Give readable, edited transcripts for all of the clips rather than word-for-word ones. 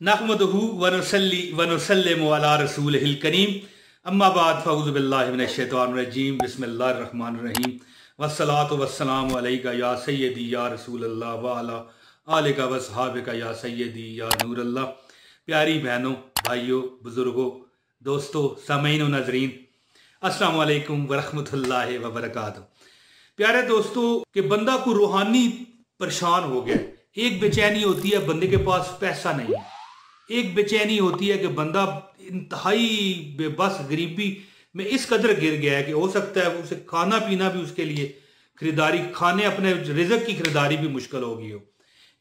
नहमदुहु व नुसल्ली व नुसल्लिमु अला रसूलिहिल करीम अम्मा बाद फ़अऊज़ु बिल्लाहि मिनश शैतानिर रजीम बिस्मिल्लाहिर रहमानिर रहीम वस्सलातु वस्सलामु अलैका या सय्यदी या रसूलल्लाह व अला आलिका व सहाबिका या सय्यदी या नूरल्लाह। प्यारी बहनों, भाइयों, बुज़ुर्गों, दोस्तों, सामीन व नाज़रीन, अस्सलामु अलैकुम व रहमतुल्लाहि व बरकातुहू। प्यारे दोस्तों, कि बंदा को रूहानी परेशान हो गया। एक बेचैनी होती है बंदे के पास पैसा नहीं है, एक बेचैनी होती है कि बंदा इंतहाई बेबस गरीबी में इस कदर गिर गया है कि हो सकता है उसे खाना पीना भी, उसके लिए खरीदारी, खाने अपने रिज़्क़ की खरीदारी भी मुश्किल हो गई हो।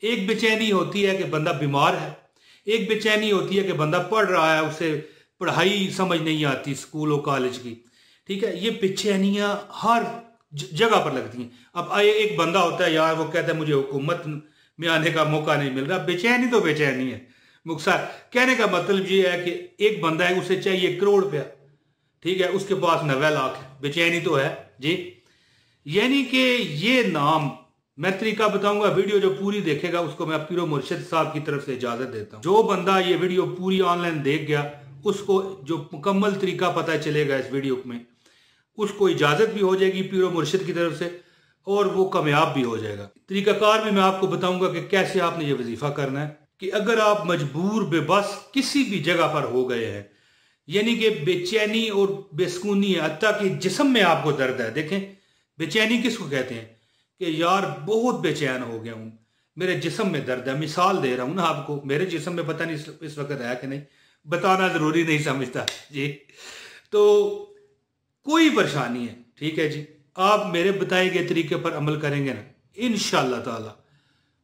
एक बेचैनी होती है कि बंदा बीमार है, एक बेचैनी होती है कि बंदा पढ़ रहा है, उसे पढ़ाई समझ नहीं आती स्कूल और कॉलेज की। ठीक है, ये बेचैनियाँ हर जगह पर लगती हैं। अब एक बंदा होता है यार, वो कहता है मुझे हुकूमत में आने का मौका नहीं मिल रहा। बेचैनी तो बेचैनी है। मुख्तार कहने का मतलब ये है कि एक बंदा है, उसे चाहिए 1 करोड़ रुपया, ठीक है, उसके पास 90 लाख है, बेचैनी तो है जी। यानी कि ये नाम, मैं तरीका बताऊंगा, वीडियो जो पूरी देखेगा उसको मैं पीरो मुर्शिद साहब की तरफ से इजाजत देता हूँ। जो बंदा ये वीडियो पूरी ऑनलाइन देख गया, उसको जो मुकम्मल तरीका पता चलेगा इस वीडियो में, उसको इजाजत भी हो जाएगी पीरो मुर्शिद की तरफ से और वो कामयाब भी हो जाएगा। तरीकाकार भी मैं आपको बताऊंगा कि कैसे आपने ये वजीफा करना है। कि अगर आप मजबूर बेबस किसी भी जगह पर हो गए हैं, यानी कि बेचैनी और बेसुकूनी है, हत्ता कि जिस्म में आपको दर्द है। देखें, बेचैनी किसको कहते हैं कि यार बहुत बेचैन हो गया हूं, मेरे जिस्म में दर्द है। मिसाल दे रहा हूं ना आपको, मेरे जिस्म में पता नहीं इस वक्त है कि नहीं, बताना जरूरी नहीं समझता जी। तो कोई परेशानी है, ठीक है जी, आप मेरे बताए गए तरीके पर अमल करेंगे ना, इंशाअल्लाह ताला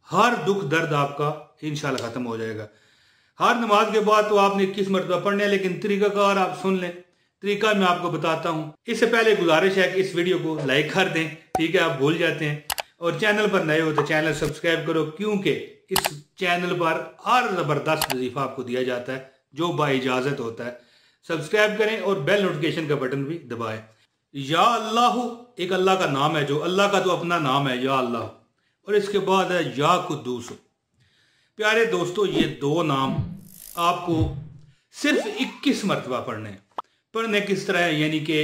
हर दुख दर्द आपका इंशाल्लाह खत्म हो जाएगा। हर नमाज के बाद तो आपने 21 मरतबा पढ़ना है, लेकिन तरीकाकार आप सुन लें। तरीका मैं आपको बताता हूं। इससे पहले गुजारिश है कि इस वीडियो को लाइक कर दें, ठीक है, आप भूल जाते हैं। और चैनल पर नए हो तो चैनल सब्सक्राइब करो, क्योंकि इस चैनल पर हर जबरदस्त वजीफा आपको दिया जाता है जो बाइजाजत होता है। सब्सक्राइब करें और बेल नोटिफिकेशन का बटन भी दबाएं। या अल्लाह एक अल्लाह का नाम है, जो अल्लाह का तो अपना नाम है, या अल्लाह, और इसके बाद है या कुद्दूस। प्यारे दोस्तों, ये 2 नाम आपको सिर्फ 21 मरतबा पढ़ने हैं। पढ़ने किस तरह है, यानी कि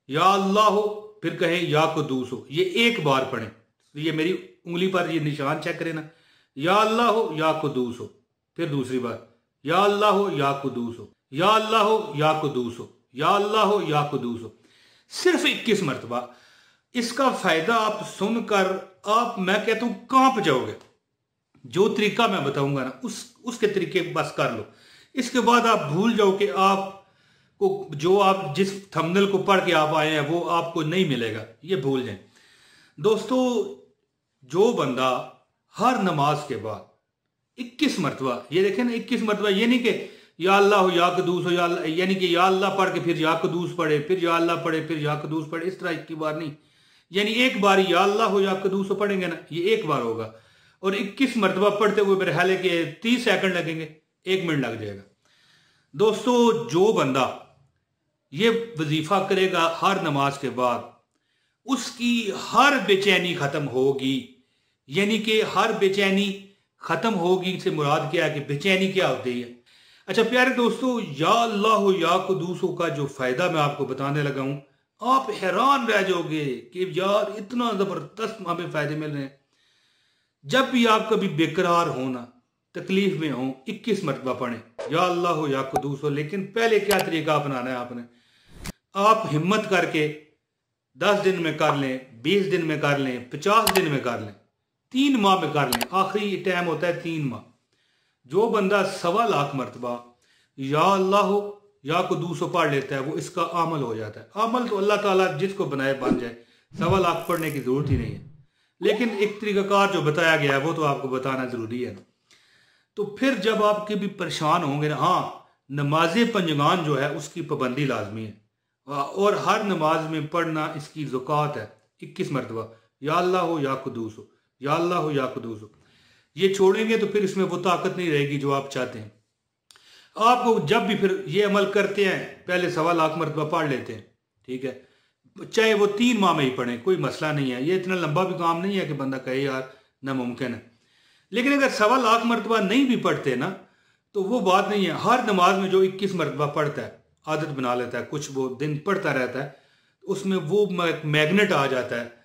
या अल्लाह हो, फिर कहें या कुद्दूस हो, ये एक बार पढ़ें। तो ये मेरी उंगली पर ये निशान चेक करें ना, या अल्लाह हो या कुद्दूस हो, फिर दूसरी बार या अल्लाह हो या कुद्दूस हो, या अल्लाह हो या कुद्दूस हो, या अल्लाह हो या कुद्दूस हो, सिर्फ 21 मरतबा। इसका फायदा आप सुनकर आप, मैं कहता हूं, कांप जाओगे। जो तरीका मैं बताऊंगा ना, उसके तरीके बस कर लो। इसके बाद आप भूल जाओ कि आपको जो आप जिस थंबनेल को पढ़ के आप आए हैं वो आपको नहीं मिलेगा, ये भूल जाएं। दोस्तों, जो बंदा हर नमाज के बाद 21 मरतबा, ये देखें ना, 21 मरतबा, ये नहीं कि या अल्लाह हो या कुद्दूस हो, यानी कि या अल्लाह पढ़ के फिर या कुद्दूस पढ़े, फिर या अल्लाह पढ़े, फिर या कुद्दूस पढ़े, इस तरह की बार नहीं। यानी एक बार या अल्लाह हो या कुद्दूस पढ़ेंगे ना, ये एक बार होगा। और 21 मरतबा पढ़ते हुए मेरे ख्याल है कि 30 सेकंड लगेंगे, 1 मिनट लग जाएगा। दोस्तों, जो बंदा ये वजीफा करेगा हर नमाज के बाद, उसकी हर बेचैनी खत्म होगी। यानी कि हर बेचैनी खत्म होगी से मुराद क्या है कि बेचैनी क्या होती है। अच्छा प्यारे दोस्तों, या अल्लाह हो या कुद्दूस हो का जो फायदा मैं आपको बताने लगा हूं, आप हैरान रह जाओगे कि यार इतना जबरदस्त हमें फायदे मिल रहे हैं। जब भी आप कभी बेकरार हो ना, तकलीफ में हो, 21 मरतबा पढ़ें, या अल्लाह हो या कुद्दूस हो। लेकिन पहले क्या तरीका अपनाना है आपने, आप हिम्मत करके 10 दिन में कर लें, 20 दिन में कर लें, 50 दिन में कर लें, 3 माह में कर लें। आखिरी टाइम होता है 3 माह। जो बंदा 1.25 लाख मरतबा या अल्लाह हो या कुद्दूस पढ़ लेता है, वो इसका अमल हो जाता है। अमल तो अल्लाह ताला जिसको बनाए बन जाए, 1.25 लाख पढ़ने की जरूरत ही नहीं है। लेकिन एक तरीकाकार जो बताया गया है वो तो आपको बताना जरूरी है ना। तो फिर जब आप कभी परेशान होंगे ना, हाँ, नमाज पंजगान जो है उसकी पाबंदी लाजमी है और हर नमाज में पढ़ना इसकी ज़ुकात है। 21 मरतबा या अल्लाह हो या कुद्दूस हो, या अल्लाह हो या कुद्दूस हो। ये छोड़ेंगे तो फिर इसमें वो ताकत नहीं रहेगी जो आप चाहते हैं। आपको जब भी फिर ये अमल करते हैं, पहले 1.25 लाख मरतबा पढ़ लेते हैं, ठीक है, चाहे वो 3 माह में ही पढ़े, कोई मसला नहीं है। ये इतना लंबा भी काम नहीं है कि बंदा कहे यार नामुमकिन है। लेकिन अगर 1.25 लाख मरतबा नहीं भी पढ़ते ना, तो वो बात नहीं है। हर नमाज में जो 21 मरतबा पढ़ता है, आदत बना लेता है, कुछ वो दिन पढ़ता रहता है, उसमें वो मैग्नेट आ जाता है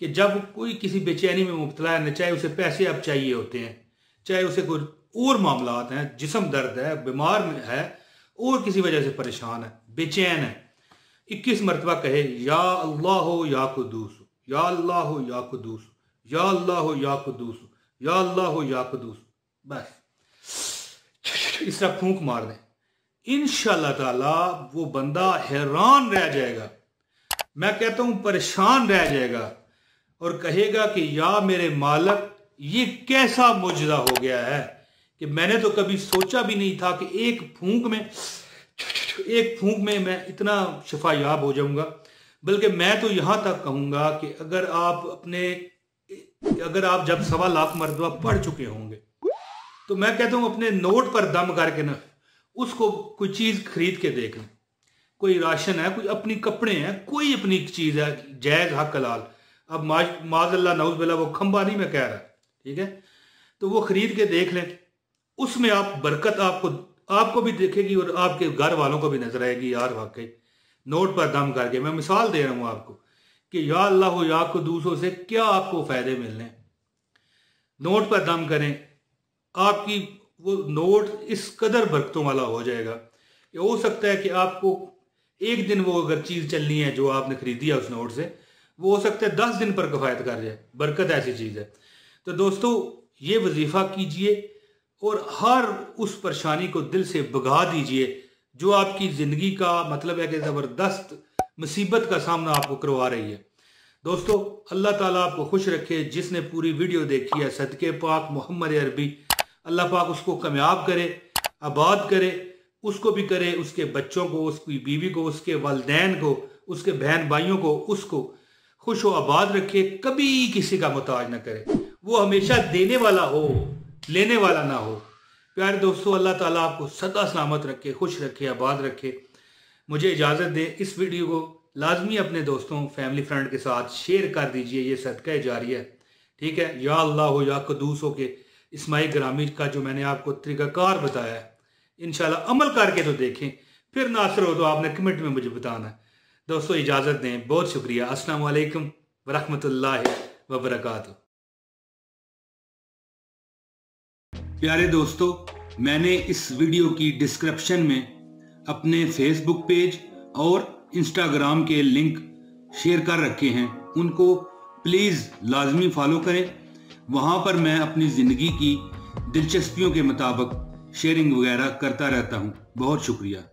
कि जब कोई किसी बेचैनी में मुब्तला है, चाहे उसे पैसे अब चाहिए होते हैं, चाहे उसे कोई और मामला हैं, जिस्म दर्द है, बीमार में है और किसी वजह से परेशान है, बेचैन है, 21 मरतबा कहे या अल्लाह हो या कुदूस, या अल्लाह हो या कुदूस, या अल्लाह हो या कुदूस, या अल्लाह हो या कुदूस, बस इस तरह फूंक मार दें, इंशाअल्लाह ताला वो बंदा हैरान रह जाएगा, मैं कहता हूं परेशान रह जाएगा और कहेगा कि या मेरे मालिक ये कैसा मुजज़ा हो गया है कि मैंने तो कभी सोचा भी नहीं था कि एक फूंक में मैं इतना शिफायाब हो जाऊंगा। बल्कि मैं तो यहां तक कहूंगा कि अगर आप जब 1.25 लाख मरतबा पढ़ चुके होंगे तो मैं कहता हूं अपने नोट पर दम करके ना उसको कोई चीज खरीद के देख लें, कोई राशन है, कोई अपनी कपड़े हैं, कोई अपनी चीज है, जायज हक हलाल, अब माज़अल्लाह नऊज़ वो खंबा नहीं मैं कह रहा, ठीक है, तो वो खरीद के देख लें, उसमें आप बरकत आपको भी देखेगी और आपके घर वालों को भी नजर आएगी। यार वाकई नोट पर दम करके मैं मिसाल दे रहा हूं आपको कि या अल्लाह हो या कुदूसों से क्या आपको फायदे मिलने। नोट पर दम करें, आपकी वो नोट इस कदर बरकतों वाला हो जाएगा कि हो सकता है कि आपको एक दिन वो अगर चीज चलनी है जो आपने खरीदी है उस नोट से, वो हो सकता है 10 दिन पर किफायत कर जाए। बरकत ऐसी चीज है। तो दोस्तों ये वजीफा कीजिए और हर उस परेशानी को दिल से भगा दीजिए जो आपकी जिंदगी का मतलब है कि जबरदस्त मुसीबत का सामना आपको करवा रही है। दोस्तों अल्लाह ताला आपको खुश रखे। जिसने पूरी वीडियो देखी है, सदके पाक मोहम्मद अरबी, अल्लाह पाक उसको कामयाब करे, आबाद करे, उसको भी करे, उसके बच्चों को, उसकी बीवी को, उसके वालिदैन को, उसके बहन भाइयों को, उसको खुश हो आबाद रखे, कभी किसी का मोहताज ना करे, वो हमेशा देने वाला हो, लेने वाला ना हो। प्यारे दोस्तों अल्लाह ताला आपको सदा सलामत रखे, खुश रखे, आबाद रखे। मुझे इजाज़त दें, इस वीडियो को लाजमी अपने दोस्तों, फैमिली फ्रेंड के साथ शेयर कर दीजिए, ये सदका जारिया है, ठीक है। या अल्लाह हो या कुदूस हो के इस्माई ग्रामी का जो मैंने आपको तरीकाकार बताया है, इंशाल्लाह अमल करके तो देखें, फिर नासर हो तो आपने कमेंट में मुझे बताना है। दोस्तों इजाज़त दें, बहुत शुक्रिया। अस्सलाम वालेकुम वरहमतुल्लाहि वबरकातुहू। प्यारे दोस्तों, मैंने इस वीडियो की डिस्क्रिप्शन में अपने फेसबुक पेज और इंस्टाग्राम के लिंक शेयर कर रखे हैं, उनको प्लीज़ लाजमी फॉलो करें। वहाँ पर मैं अपनी ज़िंदगी की दिलचस्पियों के मुताबिक शेयरिंग वगैरह करता रहता हूँ। बहुत शुक्रिया।